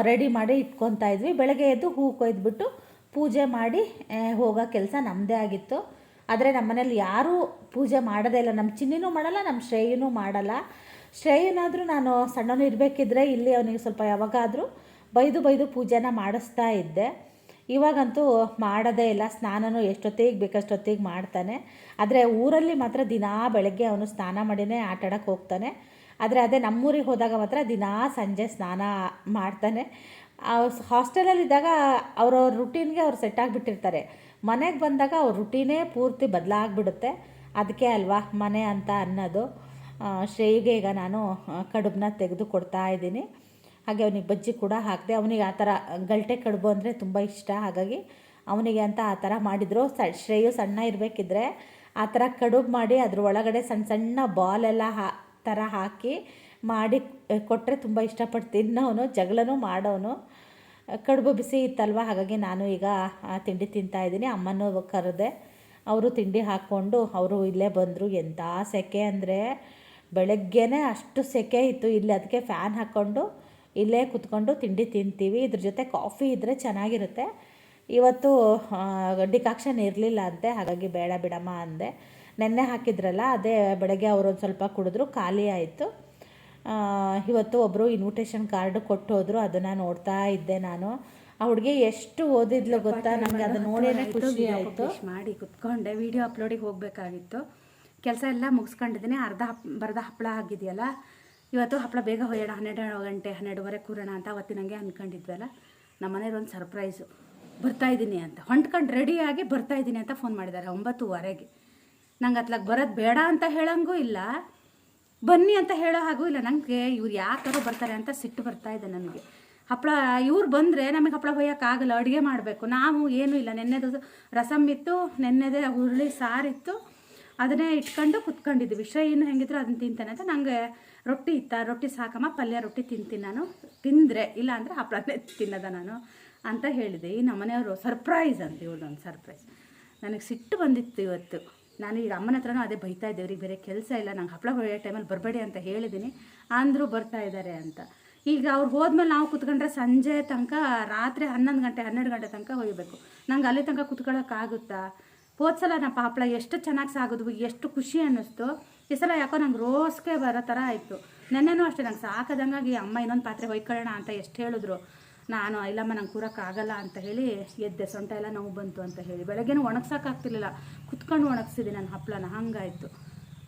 ರೆಡಿ ಮಾಡಿ ಇಟ್ಕೊತಾ ಇದ್ವಿ. ಬೆಳಗ್ಗೆ ಎದ್ದು ಹೂ ಕೊಯ್ದುಬಿಟ್ಟು ಪೂಜೆ ಮಾಡಿ ಹೋಗೋ ಕೆಲಸ ನಮ್ಮದೇ ಆಗಿತ್ತು. ಆದರೆ ನಮ್ಮ ಮನೇಲಿ ಯಾರೂ ಪೂಜೆ ಮಾಡೋದೇ ಇಲ್ಲ. ನಮ್ಮ ಚಿನ್ನಿನೂ ಮಾಡಲ್ಲ, ನಮ್ಮ ಶ್ರೇಯನೂ ಮಾಡಲ್ಲ. ಶ್ರೇಯನಾದರೂ ನಾನು ಸಣ್ಣವನು ಇರಬೇಕಿದ್ರೆ ಇಲ್ಲಿ ಅವನಿಗೆ ಸ್ವಲ್ಪ ಯಾವಾಗಾದರೂ ಬೈದು ಪೂಜೆನ ಮಾಡಿಸ್ತಾ ಇದ್ದೆ. ಇವಾಗಂತೂ ಮಾಡೋದೇ ಇಲ್ಲ. ಸ್ನಾನನೂ ಎಷ್ಟೊತ್ತಿಗೆ ಬೇಕಷ್ಟೊತ್ತಿಗೆ ಮಾಡ್ತಾನೆ. ಆದರೆ ಊರಲ್ಲಿ ಮಾತ್ರ ದಿನಾ ಬೆಳಗ್ಗೆ ಅವನು ಸ್ನಾನ ಮಾಡಿನೇ ಆಟಾಡೋಕ್ಕೆ ಹೋಗ್ತಾನೆ. ಆದರೆ ಅದೇ ನಮ್ಮೂರಿಗೆ ಹೋದಾಗ ಮಾತ್ರ ದಿನಾ ಸಂಜೆ ಸ್ನಾನ ಮಾಡ್ತಾನೆ. ಹಾಸ್ಟೆಲಲ್ಲಿದ್ದಾಗ ಅವ್ರವ್ರ ರುಟೀನ್ಗೆ ಅವ್ರು ಸೆಟ್ ಆಗಿಬಿಟ್ಟಿರ್ತಾರೆ. ಮನೆಗೆ ಬಂದಾಗ ಅವ್ರ ರುಟೀನೇ ಪೂರ್ತಿ ಬದಲಾಗ್ಬಿಡುತ್ತೆ. ಅದಕ್ಕೆ ಅಲ್ವಾ ಮನೆ ಅಂತ ಅನ್ನೋದು. ಶ್ರೇಯಿಗೆ ಈಗ ನಾನು ಕಡುಬನ್ನ ತೆಗೆದು ಕೊಡ್ತಾ ಇದ್ದೀನಿ. ಹಾಗೆ ಅವನಿಗೆ ಬಜ್ಜಿ ಕೂಡ ಹಾಕಿದೆ. ಅವನಿಗೆ ಆ ಥರ ಗಲ್ಟೆ ಕಡುಬು ಅಂದರೆ ತುಂಬ ಇಷ್ಟ. ಹಾಗಾಗಿ ಅವನಿಗೆ ಅಂತ ಆ ಥರ ಮಾಡಿದರು. ಶ್ರೇಯು ಸಣ್ಣ ಇರಬೇಕಿದ್ರೆ ಆ ಥರ ಕಡುಬು ಮಾಡಿ ಅದ್ರ ಒಳಗಡೆ ಸಣ್ಣ ಸಣ್ಣ ಬಾಲೆಲ್ಲ ಥರ ಹಾಕಿ ಮಾಡಿ ಕೊಟ್ಟರೆ ತುಂಬ ಇಷ್ಟಪಟ್ಟು ತಿನ್ನೋನು, ಜಗಳನೂ ಮಾಡೋನು. ಕಡುಬು ಬಿಸಿ ಇತ್ತಲ್ವ, ಹಾಗಾಗಿ ನಾನು ಈಗ ತಿಂಡಿ ತಿಂತಾಯಿದ್ದೀನಿ. ಅಮ್ಮನೂ ಕರೆದೆ, ಅವರು ತಿಂಡಿ ಹಾಕ್ಕೊಂಡು ಅವರು ಇಲ್ಲೇ ಬಂದರು. ಎಂಥ ಸೆಕೆ ಅಂದರೆ ಬೆಳಗ್ಗೆನೇ ಅಷ್ಟು ಸೆಕೆ ಇತ್ತು ಇಲ್ಲಿ. ಅದಕ್ಕೆ ಫ್ಯಾನ್ ಹಾಕ್ಕೊಂಡು ಇಲ್ಲೇ ಕುತ್ಕೊಂಡು ತಿಂಡಿ ತಿಂತೀವಿ. ಇದ್ರ ಜೊತೆ ಕಾಫಿ ಇದ್ದರೆ ಚೆನ್ನಾಗಿರುತ್ತೆ. ಇವತ್ತು ಡಿಕಾಕ್ಷನ್ ಇರಲಿಲ್ಲ ಅಂತೆ, ಹಾಗಾಗಿ ಬೇಡ ಬಿಡಮ್ಮ ಅಂದೆ. ನೆನ್ನೆ ಹಾಕಿದ್ರಲ್ಲ, ಅದೇ ಬೆಳಗ್ಗೆ ಅವರೊಂದು ಸ್ವಲ್ಪ ಕುಡಿದ್ರು, ಖಾಲಿ ಆಯಿತು. ಇವತ್ತು ಒಬ್ಬರು ಇನ್ವಿಟೇಷನ್ ಕಾರ್ಡ್ ಕೊಟ್ಟು ಹೋದರು. ಅದನ್ನು ನೋಡ್ತಾ ಇದ್ದೆ ನಾನು. ಆ ಹುಡುಗಿ ಎಷ್ಟು ಓದಿದ್ಲು ಗೊತ್ತಾ, ನನಗೆ ಅದನ್ನು ನೋಡಿದ್ರೆ ಖುಷಿ ಆಯಿತು. ಮಾಡಿ ಕುತ್ಕೊಂಡೆ ವಿಡಿಯೋ ಅಪ್ಲೋಡಿಗೆ ಹೋಗಬೇಕಾಗಿತ್ತು. ಕೆಲಸ ಎಲ್ಲ ಮುಗಿಸ್ಕೊಂಡಿದ್ದೀನಿ. ಬರ್ಧ ಹಪ್ಪಳ ಆಗಿದೆಯಲ್ಲ, ಇವತ್ತು ಹಪ್ಪಳ ಬೇಗ ಹೋಯೋಣ, 12 ಗಂಟೆ 12:30 ಕೂರೋಣ ಅಂತ ಅವತ್ತಿನಂಗೆ ಅಂದ್ಕೊಂಡಿದ್ವಲ್ಲ. ನಮ್ಮ ಮನೇಲಿ ಒಂದು ಸರ್ಪ್ರೈಸು, ಬರ್ತಾಯಿದ್ದೀನಿ ಅಂತ ಹೊಂಟ್ಕೊಂಡು ರೆಡಿಯಾಗಿ ಬರ್ತಾಯಿದ್ದೀನಿ ಅಂತ ಫೋನ್ ಮಾಡಿದ್ದಾರೆ 9:15ಗೆ. ನಂಗೆ ಅತ್ಲಾಗ ಬರೋದು ಬೇಡ ಅಂತ ಹೇಳೋಂಗೂ ಇಲ್ಲ, ಬನ್ನಿ ಅಂತ ಹೇಳೋ ಹಾಗೂ ಇಲ್ಲ. ನನಗೆ ಇವ್ರು ಯಾಕಾದ್ರೂ ಬರ್ತಾರೆ ಅಂತ ಸಿಟ್ಟು ಬರ್ತಾಯಿದೆ ನನಗೆ. ಹಪ್ಪಳ ಇವ್ರು ಬಂದರೆ ನಮಗೆ ಹಪ್ಪಳ ಹೊಯ್ಯೋಕ್ಕಾಗಲ್ಲ, ಅಡುಗೆ ಮಾಡಬೇಕು. ನಾವು ಏನೂ ಇಲ್ಲ, ನೆನ್ನೆದು ರಸಮ್ ಇತ್ತು, ನೆನ್ನೆದೇ ಹುರುಳಿ ಸಾರಿತ್ತು, ಅದನ್ನೇ ಇಟ್ಕೊಂಡು ಕುತ್ಕೊಂಡಿದ್ವಿ. ಶ್ರೇಯಿನೂ ಹೆಂಗಿದ್ರು ಅದನ್ನು ತಿಂತಾನೆ ಅಂತ. ನನಗೆ ರೊಟ್ಟಿ ಇತ್ತು, ರೊಟ್ಟಿ ಸಾಕಮ್ಮ, ಪಲ್ಯ ರೊಟ್ಟಿ ತಿಂತೀನಿ ನಾನು, ತಿಂದರೆ ಇಲ್ಲ ಅಂದರೆ ಹಪ್ಪಳನೇ ತಿನ್ನೋದ ನಾನು ಅಂತ ಹೇಳಿದೆ. ಈ ನಮ್ಮನೆಯವರು ಸರ್ಪ್ರೈಸ್ ಅಂತ ಇವ್ರದ್ದೊಂದು ಸರ್ಪ್ರೈಸ್. ನನಗೆ ಸಿಟ್ಟು ಬಂದಿತ್ತು ಇವತ್ತು. ನಾನು ಈಗ ಅಮ್ಮನ ಹತ್ರನೂ ಅದೇ ಬೈತಾ ಇದ್ದೆ, ಇವ್ರಿಗೆ ಬೇರೆ ಕೆಲಸ ಇಲ್ಲ, ನಂಗೆ ಹಪ್ಪಳ ಹೊಯ್ಯೋ ಟೈಮಲ್ಲಿ ಬರಬೇಡಿ ಅಂತ ಹೇಳಿದ್ದೀನಿ, ಅಂದರೂ ಬರ್ತಾ ಇದ್ದಾರೆ ಅಂತ. ಈಗ ಅವ್ರು ಹೋದ್ಮೇಲೆ ನಾವು ಕುತ್ಕೊಂಡ್ರೆ ಸಂಜೆ ತನಕ, ರಾತ್ರಿ 11 ಗಂಟೆ 12 ಗಂಟೆ ತನಕ ಹೊಯ್ಬೇಕು. ನಂಗೆ ಅಲ್ಲಿ ತನಕ ಕುತ್ಕೊಳ್ಳೋಕ್ಕಾಗುತ್ತಾ? ಹೋದ ಸಲ ನಮ್ಮ ಹಪ್ಪಳ ಎಷ್ಟು ಚೆನ್ನಾಗಿ ಸಾಗೋದು, ಎಷ್ಟು ಖುಷಿ ಅನ್ನಿಸ್ತು. ಈ ಸಲ ಯಾಕೋ ನಂಗೆ ರೋಸ್ಗೆ ಬರೋ ಥರ ಆಯಿತು. ನೆನ್ನೆನೂ ಅಷ್ಟೇ ನಂಗೆ ಸಾಕದಂಗಾಗಿ ಅಮ್ಮ ಇನ್ನೊಂದು ಪಾತ್ರೆ ಹೊಯ್ಕೊಳ್ಳೋಣ ಅಂತ ಎಷ್ಟು ಹೇಳಿದ್ರು, ನಾನು ಇಲ್ಲಮ್ಮ ನಂಗೆ ಕೂರೋಕ್ಕಾಗಲ್ಲ ಅಂತ ಹೇಳಿ ಎದ್ದೆ. ಸೊಂಟ ಎಲ್ಲ ನೋವು ಬಂತು ಅಂತ ಹೇಳಿ ಬೆಳಗ್ಗೆನೂ ಒಣಗ್ಸೋಕ್ಕಾಗ್ತಿರ್ಲಿಲ್ಲ, ಕುತ್ಕೊಂಡು ಒಣಗಿಸಿದೆ ನಾನು ಹಪ್ಪಳನ. ಹಾಗಾಯಿತು.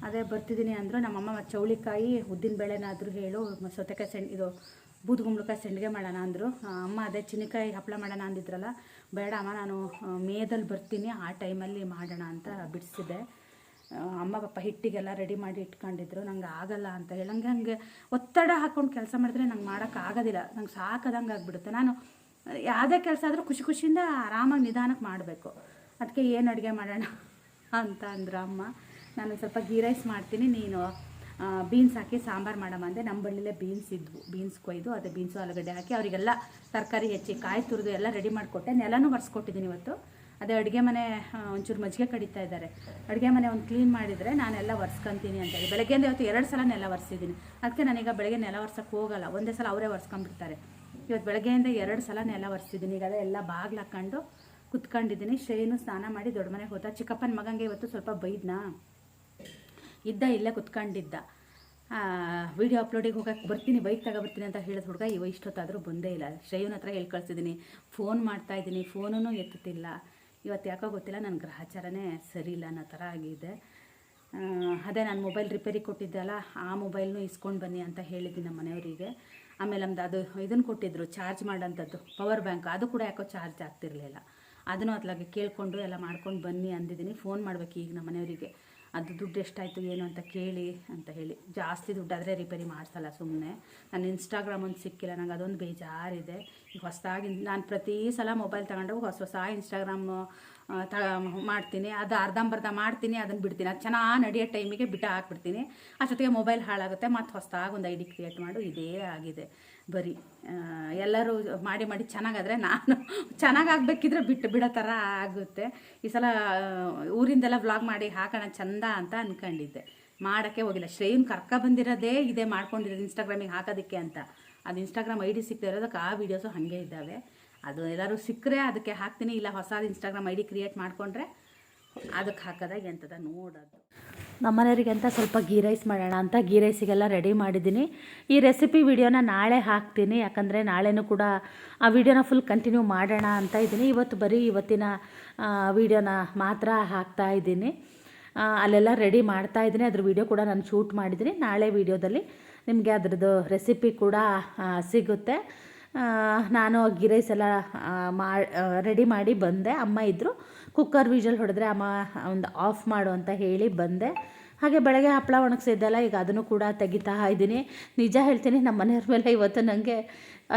ಅದೇ ಬರ್ತಿದ್ದೀನಿ ಅಂದರು ನಮ್ಮಮ್ಮ. ಮತ್ತು ಚೌಳಿಕಾಯಿ ಉದ್ದಿನಬೇಳೆನಾದರೂ ಹೇಳು, ಸೌತೆಕಾಯಿ ಇದು ಬೂದುಗುಂಬಳಕಾಯಿ ಸಂಡಿಗೆ ಮಾಡೋಣ ಅಂದರು. ಅಮ್ಮ ಅದೇ ಚಿನ್ನಿಕಾಯಿ ಹಪ್ಪಳ ಮಾಡೋಣ ಅಂದಿದ್ರಲ್ಲ, ಬೇಡ ಅಮ್ಮ ನಾನು ಮೇದಲ್ಲಿ ಬರ್ತೀನಿ, ಆ ಟೈಮಲ್ಲಿ ಮಾಡೋಣ ಅಂತ ಬಿಡಿಸಿದೆ. ಅಮ್ಮ ಪಾಪ ಹಿಟ್ಟಿಗೆಲ್ಲ ರೆಡಿ ಮಾಡಿ ಇಟ್ಕೊಂಡಿದ್ರು. ನಂಗೆ ಆಗಲ್ಲ ಅಂತ ಹೇಳಿ ಹಂಗೆ ಒತ್ತಡ ಹಾಕ್ಕೊಂಡು ಕೆಲಸ ಮಾಡಿದ್ರೆ ನಂಗೆ ಮಾಡೋಕ್ಕಾಗೋದಿಲ್ಲ. ನಂಗೆ ಸಾಕದಂಗೆ ಆಗಿಬಿಡುತ್ತೆ. ನಾನು ಯಾವುದೇ ಕೆಲಸ ಆದರೂ ಖುಷಿಯಿಂದ ಆರಾಮಾಗಿ ನಿಧಾನಕ್ಕೆ ಮಾಡಬೇಕು. ಅದಕ್ಕೆ ಏನು ಅಡುಗೆ ಮಾಡೋಣ ಅಂತ ಅಂದ್ರು ಅಮ್ಮ. ನಾನು ಸ್ವಲ್ಪ ಗೀ ರೈಸ್ ಮಾಡ್ತೀನಿ, ನೀನು ಬೀನ್ಸ್ ಹಾಕಿ ಸಾಂಬಾರು ಮಾಡಮ್ಮ ಅಂದೆ. ನಮ್ಮ ಬಳ್ಳಿಲೇ ಬೀನ್ಸ್ ಇದ್ವು, ಬೀನ್ಸ್ ಕೊಯ್ದು ಅದೇ ಬೀನ್ಸು ಆಲೂಗಡ್ಡೆ ಹಾಕಿ ಅವರಿಗೆಲ್ಲ ತರಕಾರಿ ಹೆಚ್ಚಿ ಕಾಯಿ ತುರಿದು ಎಲ್ಲ ರೆಡಿ ಮಾಡಿಕೊಟ್ಟೆ. ನೆಲನೂ ಒರೆಸ್ಕೊಟ್ಟಿದ್ದೀನಿ ಇವತ್ತು. ಅದೇ ಅಡುಗೆ ಮನೆ ಒಂಚೂರು ಮಜ್ಜಿಗೆ ಕಡಿತಾ ಇದ್ದಾರೆ. ಅಡುಗೆ ಮನೆ ಒಂದು ಕ್ಲೀನ್ ಮಾಡಿದರೆ ನಾನೆಲ್ಲ ಒರೆಸ್ಕೊತೀನಿ ಅಂತ ಹೇಳಿ ಬೆಳಗ್ಗೆಯಿಂದ ಇವತ್ತು 2 ಸಲ ನೆಲ ಒರೆಸಿದ್ದೀನಿ. ಅದಕ್ಕೆ ನಾನೀಗ ಬೆಳಗ್ಗೆ ನೆಲ ಒರೆಸೋಕ್ಕೆ ಹೋಗಲ್ಲ, ಒಂದೇ ಸಲ ಅವರೇ ಒರೆಸ್ಕೊಂಡ್ಬಿಡ್ತಾರೆ. ಇವತ್ತು ಬೆಳಗ್ಗೆಯಿಂದ 2 ಸಲ ನೆಲ ಒರೆಸಿದ್ದೀನಿ. ಈಗ ಅದೇ ಎಲ್ಲ ಬಾಗಿಲು ಹಾಕ್ಕೊಂಡು ಕುತ್ಕೊಂಡಿದ್ದೀನಿ. ಶ್ರೇಯನು ಸ್ನಾನ ಮಾಡಿ ದೊಡ್ಡ ಮನೆಗೆ ಹೋದ. ಚಿಕ್ಕಪ್ಪನ ಮಗಂಗೆ ಇವತ್ತು ಸ್ವಲ್ಪ ಬೈದ್ನಾ, ಇಲ್ಲೇ ಕುತ್ಕೊಂಡಿದ್ದ. ವೀಡಿಯೋ ಅಪ್ಲೋಡಿಗೆ ಹೋಗಕ್ಕೆ ಬರ್ತೀನಿ, ಬೈಕ್ ತಗೊಬರ್ತೀನಿ ಅಂತ ಹೇಳಿದ ಹುಡುಗ ಇಷ್ಟೊತ್ತಾದರೂ ಬಂದೇ ಇಲ್ಲ. ಶ್ರೇಯನ ಹತ್ರ ಹೇಳಿ ಕಳಿಸಿದ್ದೀನಿ, ಫೋನ್ ಮಾಡ್ತಾಯಿದ್ದೀನಿ, ಫೋನೂ ಎತ್ತುತ್ತಿಲ್ಲ. ಇವತ್ತು ಯಾಕೋ ಗೊತ್ತಿಲ್ಲ, ನನ್ನ ಗ್ರಹಚಾರನೇ ಸರಿ ಇಲ್ಲ ಅನ್ನೋ ಥರ ಆಗಿದೆ. ಅದೇ ನಾನು ಮೊಬೈಲ್ ರಿಪೇರಿ ಕೊಟ್ಟಿದ್ದೆ ಅಲ್ಲ, ಆ ಮೊಬೈಲ್ನೂ ಇಸ್ಕೊಂಡು ಬನ್ನಿ ಅಂತ ಹೇಳಿದ್ದೀನಿ ನಮ್ಮ ಮನೆಯವರಿಗೆ. ಆಮೇಲೆ ನಮ್ದು ಅದು ಇದನ್ನು ಕೊಟ್ಟಿದ್ದರು ಚಾರ್ಜ್ ಮಾಡೋಂಥದ್ದು ಪವರ್ ಬ್ಯಾಂಕ್, ಅದು ಕೂಡ ಯಾಕೋ ಚಾರ್ಜ್ ಆಗ್ತಿರಲಿಲ್ಲ. ಅದನ್ನು ಅತ್ಲಾಗೆ ಕೇಳಿಕೊಂಡು ಎಲ್ಲ ಮಾಡ್ಕೊಂಡು ಬನ್ನಿ ಅಂದಿದ್ದೀನಿ. ಫೋನ್ ಮಾಡಬೇಕು ಈಗ ನಮ್ಮ ಮನೆಯವರಿಗೆ, ಅದು ದುಡ್ಡು ಎಷ್ಟಾಯಿತು ಏನು ಅಂತ ಕೇಳಿ ಅಂತ ಹೇಳಿ. ಜಾಸ್ತಿ ದುಡ್ಡಾದರೆ ರಿಪೇರಿ ಮಾಡಿಸಲ್ಲ ಸುಮ್ಮನೆ. ನನ್ನ ಇನ್ಸ್ಟಾಗ್ರಾಮ್ ಒಂದು ಸಿಕ್ಕಿಲ್ಲ, ನಂಗೆ ಅದೊಂದು ಬೇಜಾರಿದೆ. ಈಗ ಹೊಸದಾಗಿ ನಾನು ಪ್ರತಿ ಸಲ ಮೊಬೈಲ್ ತಗೊಂಡಾಗ ಹೊಸ ಇನ್ಸ್ಟಾಗ್ರಾಮ್ ಮಾಡ್ತೀನಿ. ಅದು ಅರ್ಧಂಬರ್ಧ ಮಾಡ್ತೀನಿ, ಅದನ್ನು ಬಿಡ್ತೀನಿ. ಅದು ಚೆನ್ನಾಗಿ ನಡೆಯೋ ಟೈಮಿಗೆ ಬಿಟ್ಟು ಹಾಕ್ಬಿಡ್ತೀನಿ. ಅಷ್ಟೊತ್ತಿಗೆ ಮೊಬೈಲ್ ಹಾಳಾಗುತ್ತೆ. ಮತ್ತು ಹೊಸದಾಗಿ ಒಂದು ID ಕ್ರಿಯೇಟ್ ಮಾಡು, ಇದೇ ಆಗಿದೆ ಬರೀ. ಎಲ್ಲರೂ ಮಾಡಿ ಚೆನ್ನಾಗಾದರೆ ನಾನು ಚೆನ್ನಾಗಾಗಬೇಕಿದ್ರೆ ಬಿಡೋ ಥರ ಆಗುತ್ತೆ. ಈ ಸಲ ಊರಿಂದೆಲ್ಲ ವ್ಲಾಗ್ ಮಾಡಿ ಹಾಕೋಣ ಚಂದ ಅಂತ ಅಂದ್ಕೊಂಡಿದ್ದೆ, ಮಾಡೋಕ್ಕೆ ಹೋಗಿಲ್ಲ. ಶ್ರೇಯನ್ ಬಂದಿರೋದೇ ಇದೇ ಮಾಡ್ಕೊಂಡಿರೋದು ಇನ್ಸ್ಟಾಗ್ರಾಮಿಗೆ ಹಾಕೋದಕ್ಕೆ ಅಂತ. ಅದು ಇನ್ಸ್ಟಾಗ್ರಾಮ್ ID ಸಿಗ್ತಾ ಇರೋದಕ್ಕೆ ಆ ವೀಡಿಯೋಸು ಹಾಗೆ ಇದ್ದಾವೆ. ಅದು ಎಲ್ಲರೂ ಸಿಕ್ಕರೆ ಅದಕ್ಕೆ ಹಾಕ್ತೀನಿ, ಇಲ್ಲ ಹೊಸದು ಇನ್ಸ್ಟಾಗ್ರಾಮ್ ID ಕ್ರಿಯೇಟ್ ಮಾಡಿಕೊಂಡ್ರೆ ಅದಕ್ಕೆ ಹಾಕೋದಾಗ ಎಂಥದ ನೋಡೋದು. ನಮ್ಮನೆಯವರಿಗೆ ಅಂತ ಸ್ವಲ್ಪ ಗೀ ರೈಸ್ ಮಾಡೋಣ ಅಂತ ಗೀ ರೈಸಿಗೆಲ್ಲ ರೆಡಿ ಮಾಡಿದ್ದೀನಿ. ಈ ರೆಸಿಪಿ ವಿಡಿಯೋನ ನಾಳೆ ಹಾಕ್ತೀನಿ, ಯಾಕಂದರೆ ನಾಳೆನೂ ಕೂಡ ಆ ವಿಡಿಯೋನ ಫುಲ್ ಕಂಟಿನ್ಯೂ ಮಾಡೋಣ ಅಂತ ಇದ್ದೀನಿ. ಇವತ್ತು ಬರೀ ಇವತ್ತಿನ ವಿಡಿಯೋನ ಮಾತ್ರ ಹಾಕ್ತಾ ಇದ್ದೀನಿ. ಅಲ್ಲೆಲ್ಲ ರೆಡಿ ಮಾಡ್ತಾ ಇದ್ದೀನಿ. ಅದ್ರ ವಿಡಿಯೋ ಕೂಡ ನಾನು ಶೂಟ್ ಮಾಡಿದ್ದೀನಿ. ನಾಳೆ ವಿಡಿಯೋದಲ್ಲಿ ನಿಮಗೆ ಅದರದ್ದು ರೆಸಿಪಿ ಕೂಡ ಸಿಗುತ್ತೆ. ನಾನು ಗೀ ರೈಸ್ ಎಲ್ಲ ರೆಡಿ ಮಾಡಿ ಬಂದೆ. ಅಮ್ಮ ಇದ್ದರು, ಕುಕ್ಕರ್ ವಿಜಲ್ ಹೊಡೆದ್ರೆ ಅಮ್ಮ ಒಂದು ಆಫ್ ಮಾಡು ಅಂತ ಹೇಳಿ ಬಂದೆ. ಹಾಗೆ ಬೆಳಗ್ಗೆ ಹಪ್ಪಳ ಒಣಗಿಸಿದ್ದೆಲ್ಲ ಈಗ ಅದನ್ನು ಕೂಡ ತೆಗಿತಾ ಇದ್ದೀನಿ. ನಿಜ ಹೇಳ್ತೀನಿ, ನಮ್ಮ ಮನೆಯವ್ರ ಮೇಲೆ ಇವತ್ತು ನನಗೆ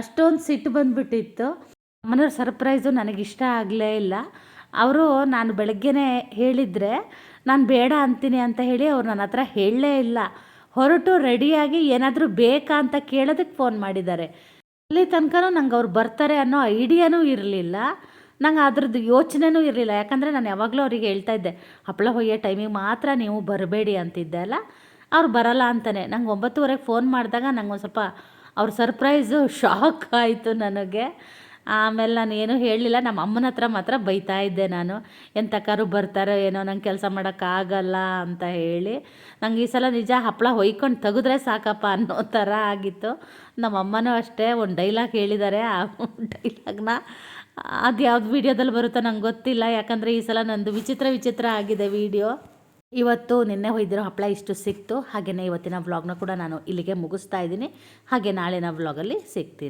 ಅಷ್ಟೊಂದು ಸಿಟ್ಟು ಬಂದುಬಿಟ್ಟಿತ್ತು. ಮನೆಯವ್ರ ಸರ್ಪ್ರೈಸು ನನಗಿಷ್ಟ ಆಗಲೇ ಇಲ್ಲ. ಅವರು ನಾನು ಬೆಳಗ್ಗೆನೇ ಹೇಳಿದರೆ ನಾನು ಬೇಡ ಅಂತೀನಿ ಅಂತ ಹೇಳಿ ಅವ್ರು ನನ್ನ ಹತ್ರ ಹೇಳಲೇ ಇಲ್ಲ. ಹೊರಟು ರೆಡಿಯಾಗಿ ಏನಾದರೂ ಬೇಕಾ ಅಂತ ಕೇಳೋದಕ್ಕೆ ಫೋನ್ ಮಾಡಿದ್ದಾರೆ. ಅಲ್ಲಿ ತನಕ ನಂಗೆ ಅವ್ರು ಬರ್ತಾರೆ ಅನ್ನೋ ಐಡಿಯಾನೂ ಇರಲಿಲ್ಲ, ನಂಗೆ ಅದ್ರದ್ದು ಯೋಚನೆನೂ ಇರಲಿಲ್ಲ. ಯಾಕಂದರೆ ನಾನು ಯಾವಾಗಲೂ ಅವರಿಗೆ ಹೇಳ್ತಾ ಇದ್ದೆ, ಹಪ್ಪಳ ಹೊಯ್ಯೋ ಟೈಮಿಗೆ ಮಾತ್ರ ನೀವು ಬರಬೇಡಿ ಅಂತಿದ್ದೆ ಅಲ್ಲ. ಅವ್ರು ಬರಲ್ಲ ಅಂತಾನೆ. ನಂಗೆ 9:30ಗೆ ಫೋನ್ ಮಾಡಿದಾಗ ನಂಗೆ ಒಂದು ಸ್ವಲ್ಪ ಅವ್ರ ಸರ್ಪ್ರೈಸು ಶಾಕ್ ಆಯಿತು ನನಗೆ. ಆಮೇಲೆ ನಾನು ಏನೂ ಹೇಳಲಿಲ್ಲ. ನಮ್ಮ ಅಮ್ಮನ ಹತ್ರ ಮಾತ್ರ ಬೈತಾ ಇದ್ದೆ ನಾನು, ಎಂತಕ್ಕಾರು ಬರ್ತಾರೋ ಏನೋ, ನಂಗೆ ಕೆಲಸ ಮಾಡೋಕ್ಕಾಗಲ್ಲ ಅಂತ ಹೇಳಿ. ನಂಗೆ ಈ ಸಲ ನಿಜ ಹಪ್ಪಳ ಹೊಯ್ಕೊಂಡು ತೆಗೆದ್ರೆ ಸಾಕಪ್ಪ ಅನ್ನೋ ಥರ ಆಗಿತ್ತು. ನಮ್ಮ ಅಮ್ಮನೂ ಅಷ್ಟೇ ಒಂದು ಡೈಲಾಗ್ ಹೇಳಿದ್ದಾರೆ. ಆ ಡೈಲಾಗ್ನ ಅದು ಯಾವ್ದು ವೀಡಿಯೋದಲ್ಲಿ ಬರುತ್ತೋ ನಂಗೆ ಗೊತ್ತಿಲ್ಲ, ಯಾಕಂದರೆ ಈ ಸಲ ನಂದು ವಿಚಿತ್ರ ಆಗಿದೆ ವೀಡಿಯೋ. ಇವತ್ತು ನಿನ್ನೆ ಹೊಯ್ದಿರೋ ಹಪ್ಪಳ ಇಷ್ಟು ಸಿಕ್ತು. ಹಾಗೆಯೇ ಇವತ್ತಿನ ವ್ಲಾಗ್ನ ಕೂಡ ನಾನು ಇಲ್ಲಿಗೆ ಮುಗಿಸ್ತಾ ಇದ್ದೀನಿ. ಹಾಗೆ ನಾಳಿನ ವ್ಲಾಗಲ್ಲಿ ಸಿಗ್ತೀನಿ.